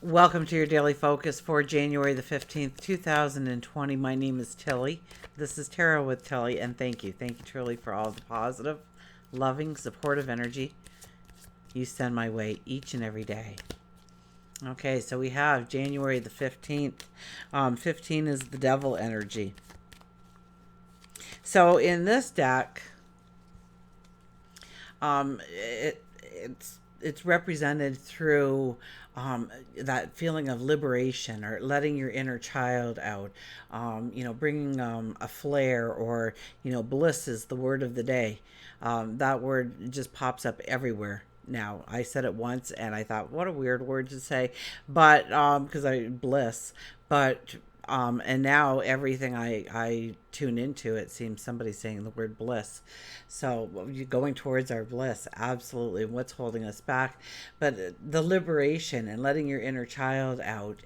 Welcome to your daily focus for January the 15th, 2020. My name is Tilly. This is Tarot with Tilly, and thank you. Thank you, truly, for all the positive, loving, supportive energy you send my way each and every day. Okay, so we have January the 15th. 15 is the devil energy. So in this deck, it's represented through that feeling of liberation or letting your inner child out, bringing a flare, or bliss is the word of the day. That word just pops up everywhere now. I said it once and I thought, what a weird word to say, but because I bliss, but and now everything I tune into, it seems somebody's saying the word bliss. So going towards our bliss, absolutely. What's holding us back? But the liberation and letting your inner child out.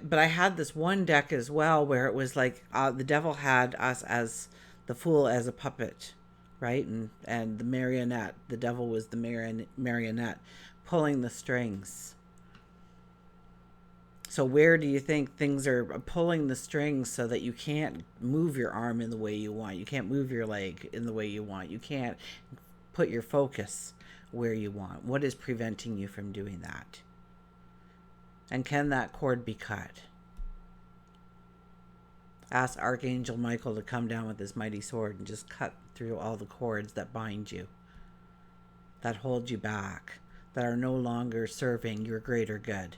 But I had this one deck as well where it was like the devil had us as the fool as a puppet, right? And the marionette. The devil was the marionette pulling the strings. So where do you think things are pulling the strings so that you can't move your arm in the way you want? You can't move your leg in the way you want. You can't put your focus where you want. What is preventing you from doing that? And can that cord be cut? Ask Archangel Michael to come down with his mighty sword and just cut through all the cords that bind you, that hold you back, that are no longer serving your greater good.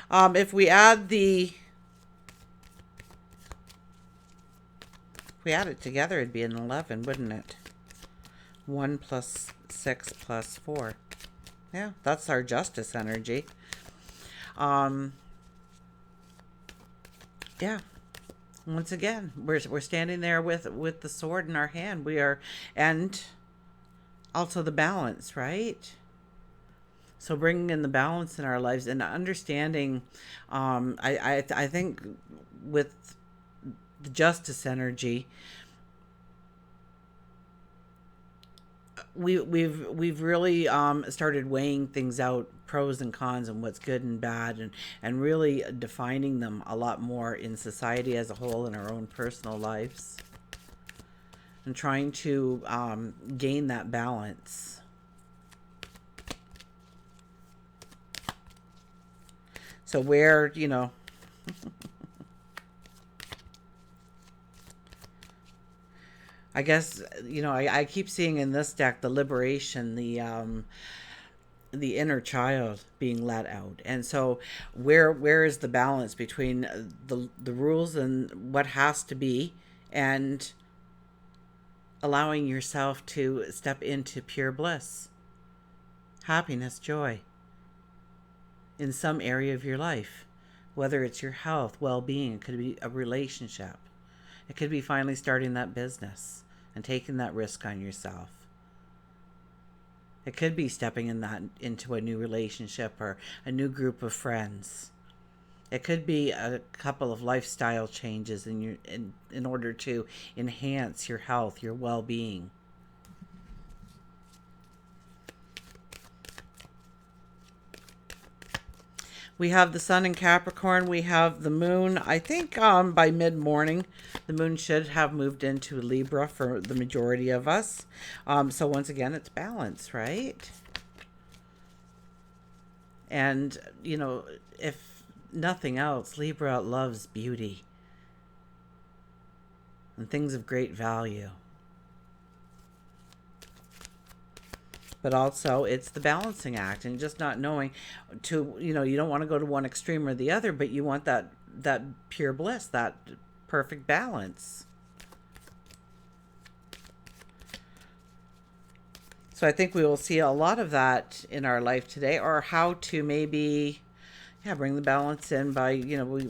If we add it together, it'd be an 11, wouldn't it? 1 plus 6 plus 4. Yeah, that's our justice energy. Yeah. Once again, we're standing there with the sword in our hand. We are, and also the balance, right? So bringing in the balance in our lives and understanding, I think with the justice energy, we've really started weighing things out, pros and cons, and what's good and bad, and really defining them a lot more in society as a whole, in our own personal lives, and trying to gain that balance. So where, I guess, I keep seeing in this deck the liberation, the inner child being let out. And so where is the balance between the rules and what has to be, and allowing yourself to step into pure bliss, happiness, joy in some area of your life, whether it's your health, well-being, it could be a relationship, it could be finally starting that business and taking that risk on yourself. It could be stepping into a new relationship or a new group of friends. It could be a couple of lifestyle changes in order to enhance your health, your well-being. We have the sun in Capricorn. We have the moon. I think by mid-morning, the moon should have moved into Libra for the majority of us. So once again, it's balance, right? And, if nothing else, Libra loves beauty and things of great value. But also it's the balancing act, and just not knowing you don't want to go to one extreme or the other, but you want that pure bliss, that perfect balance. So I think we will see a lot of that in our life today, or how to maybe bring the balance in by,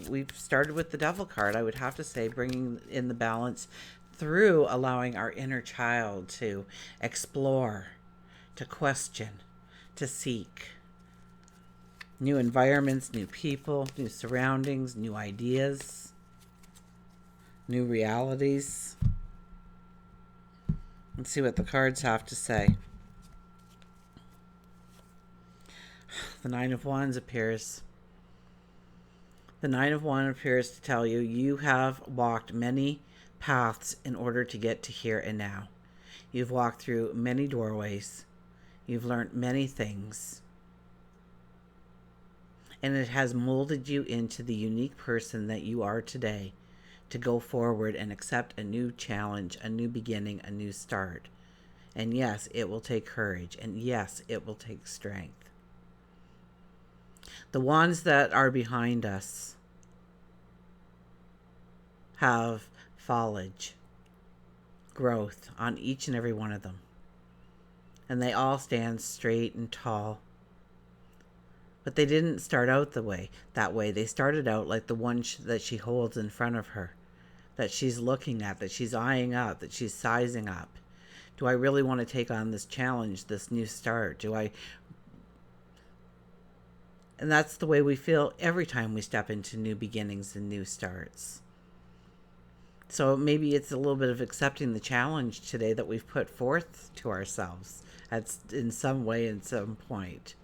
we've started with the devil card. I would have to say bringing in the balance through allowing our inner child to explore, to question, to seek new environments, new people, new surroundings, new ideas, new realities. Let's see what the cards have to say. The Nine of Wands appears. The Nine of Wands appears to tell you you have walked many paths in order to get to here and now. You've walked through many doorways. You've learned many things. And it has molded you into the unique person that you are today to go forward and accept a new challenge, a new beginning, a new start. And yes, it will take courage. And yes, it will take strength. The wands that are behind us have foliage, growth on each and every one of them. And they all stand straight and tall. But they didn't start out that way. They started out like the one that she holds in front of her, that she's looking at, that she's eyeing up, that she's sizing up. Do I really want to take on this challenge, this new start? And that's the way we feel every time we step into new beginnings and new starts. So maybe it's a little bit of accepting the challenge today that we've put forth to ourselves in some way, at some point.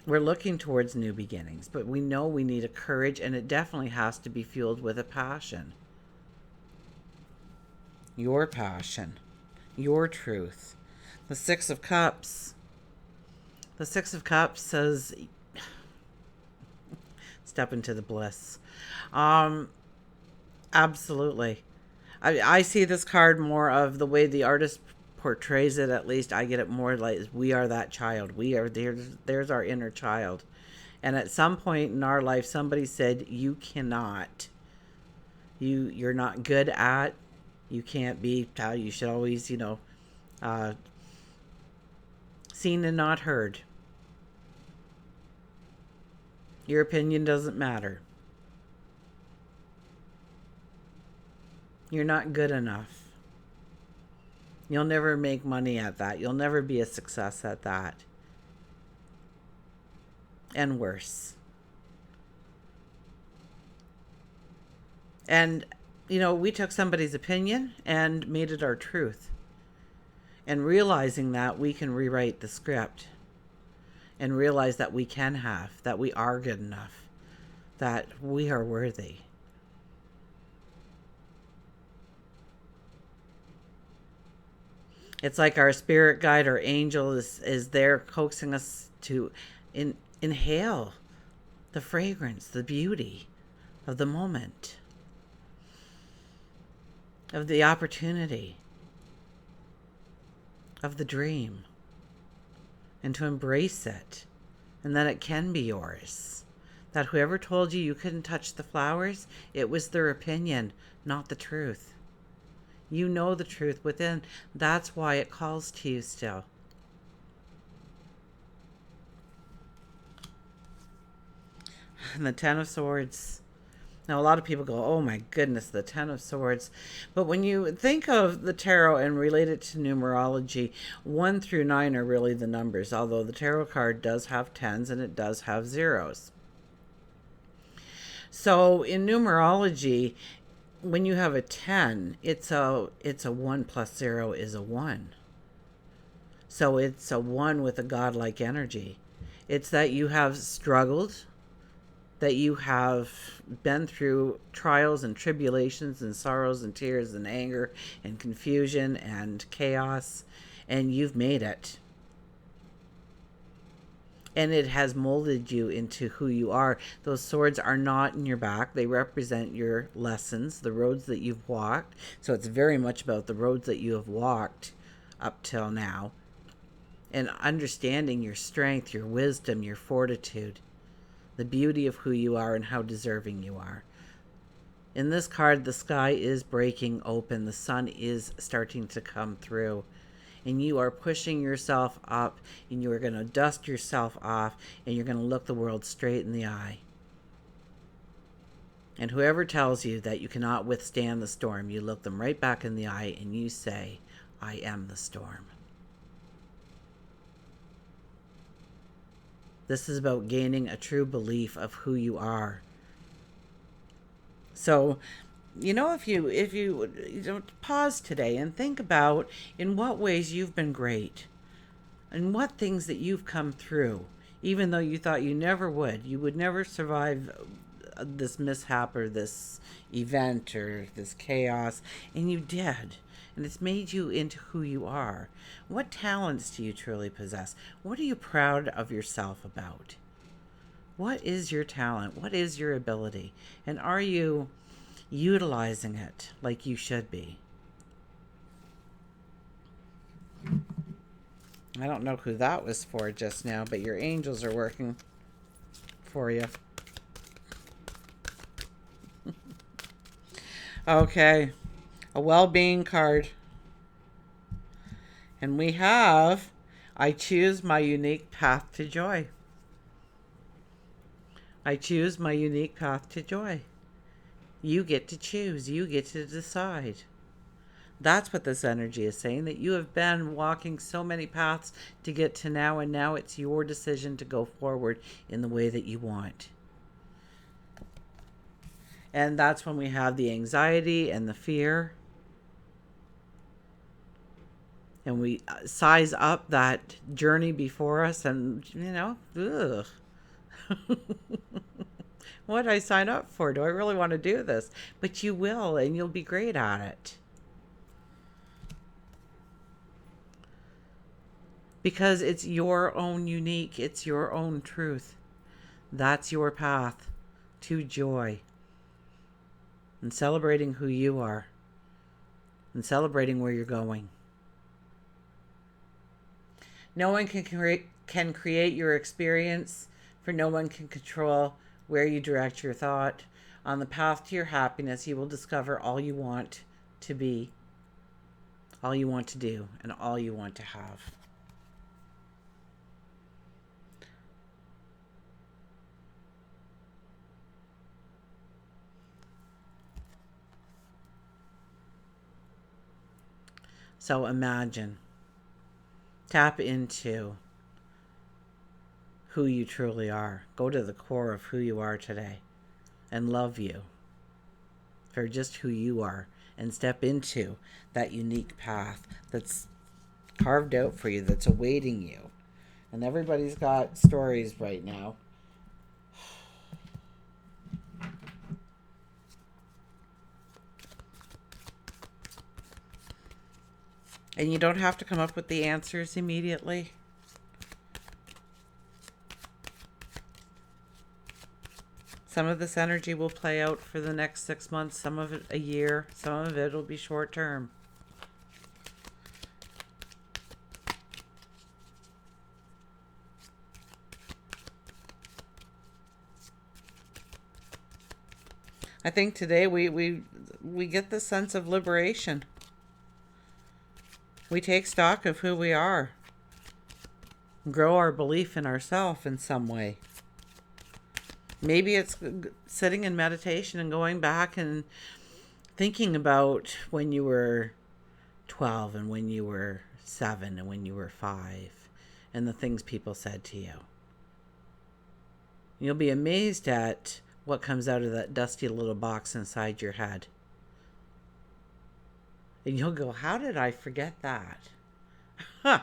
We're looking towards new beginnings, but we know we need a courage, and it definitely has to be fueled with a passion. Your passion, your truth. The Six of Cups. The Six of Cups says, step into the bliss. Absolutely. I see this card more of the way the artist portrays it. At least I get it more like we are that child. We are there's our inner child. And at some point in our life, somebody said, you cannot. You're not good at. You can't be. You should always, seen and not heard. Your opinion doesn't matter. You're not good enough. You'll never make money at that. You'll never be a success at that. And worse. And, we took somebody's opinion and made it our truth. And realizing that, we can rewrite the script. And realize that we that we are good enough. That we are worthy. It's like our spirit guide, our angel is there coaxing us to inhale the fragrance, the beauty of the moment, of the opportunity, of the dream, and to embrace it, and that it can be yours. That whoever told you you couldn't touch the flowers, it was their opinion, not the truth. You know the truth within. That's why it calls to you still. And the Ten of Swords. Now, a lot of people go, oh my goodness, the Ten of Swords. But when you think of the tarot and relate it to numerology, 1 through 9 are really the numbers, although the tarot card does have tens and it does have zeros. So in numerology, when you have a 10, it's a 1 plus 0 is a 1. So it's a 1 with a godlike energy. It's that you have struggled, that you have been through trials and tribulations and sorrows and tears and anger and confusion and chaos, and you've made it. And it has molded you into who you are. Those swords are not in your back. They represent your lessons, the roads that you've walked. So it's very much about the roads that you have walked up till now. And understanding your strength, your wisdom, your fortitude, the beauty of who you are and how deserving you are. In this card, the sky is breaking open. The sun is starting to come through. And you are pushing yourself up, and you are going to dust yourself off, and you're going to look the world straight in the eye. And whoever tells you that you cannot withstand the storm, you look them right back in the eye, and you say, I am the storm. This is about gaining a true belief of who you are. So, if you pause today and think about in what ways you've been great, and what things that you've come through, even though you thought you would never survive this mishap or this event or this chaos, and you did. And it's made you into who you are. What talents do you truly possess? What are you proud of yourself about? What is your talent? What is your ability? And are you utilizing it like you should be? I don't know who that was for just now, but your angels are working for you. Okay, a well-being card. And we have, I choose my unique path to joy. I choose my unique path to joy. You get to choose. You get to decide. That's what this energy is saying, that you have been walking so many paths to get to now, and now it's your decision to go forward in the way that you want. And that's when we have the anxiety and the fear. And we size up that journey before us and, ugh. What did I sign up for? Do I really want to do this? But you will, and you'll be great at it. Because it's your own unique, it's your own truth. That's your path to joy. And celebrating who you are. And celebrating where you're going. No one can create your experience, for no one can control where you direct your thought. On the path to your happiness, you will discover all you want to be, all you want to do, and all you want to have. So imagine, tap into who you truly are. Go to the core of who you are today and love you for just who you are, and step into that unique path that's carved out for you, that's awaiting you. And everybody's got stories right now. And you don't have to come up with the answers immediately. Some of this energy will play out for the next 6 months, some of it a year, some of it will be short term. I think today we get the sense of liberation. We take stock of who we are. Grow our belief in ourselves in some way. Maybe it's sitting in meditation and going back and thinking about when you were 12 and when you were 7 and when you were 5 and the things people said to you. You'll be amazed at what comes out of that dusty little box inside your head. And you'll go, how did I forget that? Huh.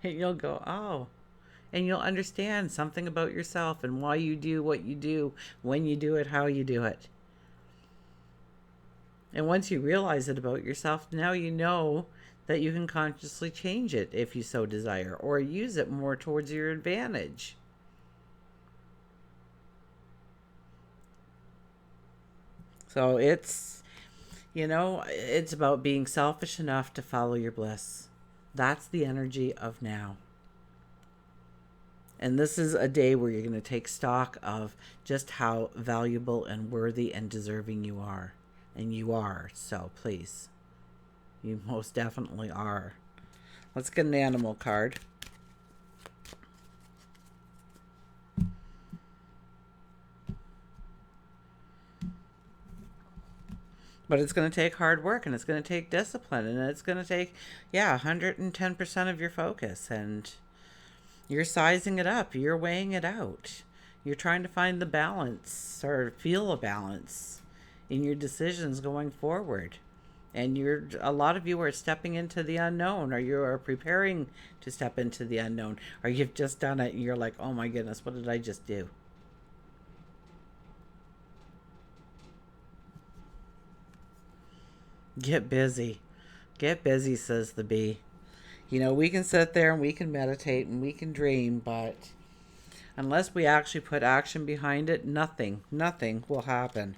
And you'll go, oh. And you'll understand something about yourself and why you do what you do, when you do it, how you do it. And once you realize it about yourself, now you know that you can consciously change it if you so desire, or use it more towards your advantage. So it's about being selfish enough to follow your bliss. That's the energy of now. And this is a day where you're going to take stock of just how valuable and worthy and deserving you are. And you are, so please. You most definitely are. Let's get an animal card. But it's going to take hard work, and it's going to take discipline, and it's going to take, 110% of your focus. And you're sizing it up. You're weighing it out. You're trying to find the balance or feel a balance in your decisions going forward. And a lot of you are stepping into the unknown, or you are preparing to step into the unknown, or you've just done it and you're like, oh my goodness, what did I just do? Get busy. Get busy, says the bee. We can sit there and we can meditate and we can dream, but unless we actually put action behind it, nothing will happen.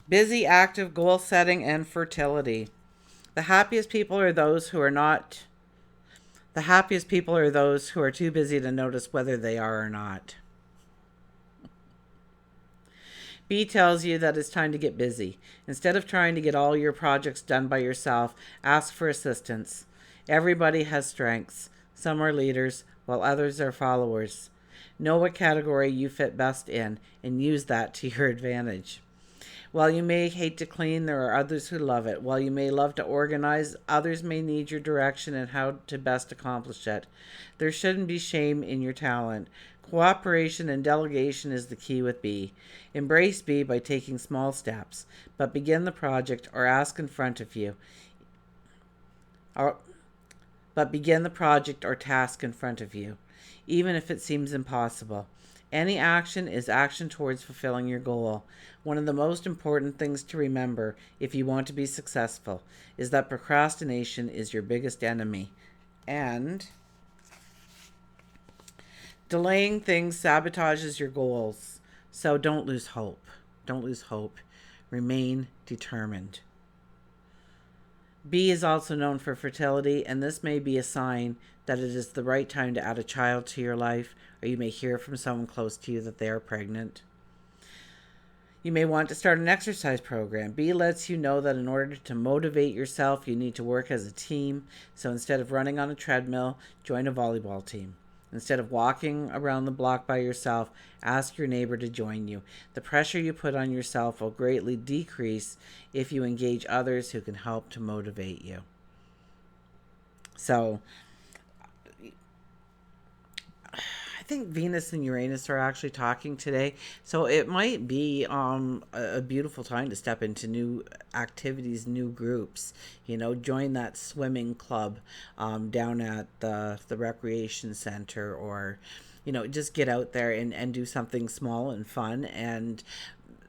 Busy, active, goal setting, and fertility. The happiest people are those who are not. The happiest people are those who are too busy to notice whether they are or not. B tells you that it's time to get busy. Instead of trying to get all your projects done by yourself, ask for assistance. Everybody has strengths. Some are leaders, while others are followers. Know what category you fit best in and use that to your advantage. While you may hate to clean, there are others who love it. While you may love to organize, others may need your direction and how to best accomplish it. There shouldn't be shame in your talent. Cooperation and delegation is the key with B. Embrace B by taking small steps, but begin the project or ask in front of you. Or, but begin the project or task in front of you, even if it seems impossible. Any action is action towards fulfilling your goal. One of the most important things to remember if you want to be successful is that procrastination is your biggest enemy. And delaying things sabotages your goals. So don't lose hope. Don't lose hope. Remain determined. B is also known for fertility, and this may be a sign that it is the right time to add a child to your life, or you may hear from someone close to you that they are pregnant. You may want to start an exercise program. B lets you know that in order to motivate yourself, you need to work as a team. So instead of running on a treadmill, join a volleyball team. Instead of walking around the block by yourself, ask your neighbor to join you. The pressure you put on yourself will greatly decrease if you engage others who can help to motivate you. So I think Venus and Uranus are actually talking today. So it might be a beautiful time to step into new activities, new groups. Join that swimming club down at the recreation center, or, just get out there and do something small and fun. And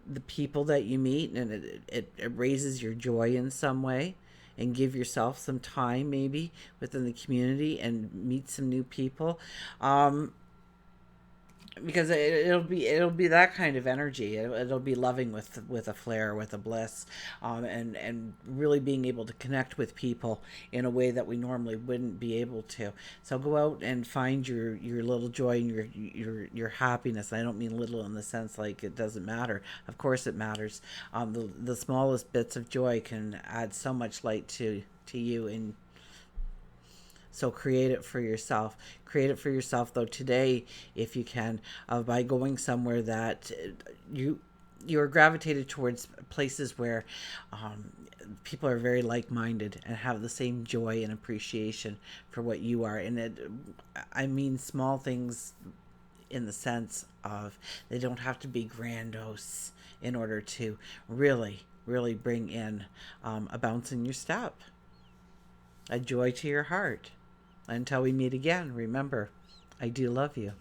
the people that you meet, and it raises your joy in some way. And give yourself some time maybe within the community and meet some new people. Because it'll be that kind of energy. It'll be loving with a flair, with a bliss, and really being able to connect with people in a way that we normally wouldn't be able to. So go out and find your little joy and your happiness. I don't mean little in the sense like it doesn't matter. Of course it matters. The smallest bits of joy can add so much light to you. And so create it for yourself. Create it for yourself, though, today, if you can, by going somewhere that you're gravitated towards places where people are very like-minded and have the same joy and appreciation for what you are. And I mean small things in the sense of they don't have to be grandiose in order to really, really bring in a bounce in your step, a joy to your heart. Until we meet again, remember, I do love you.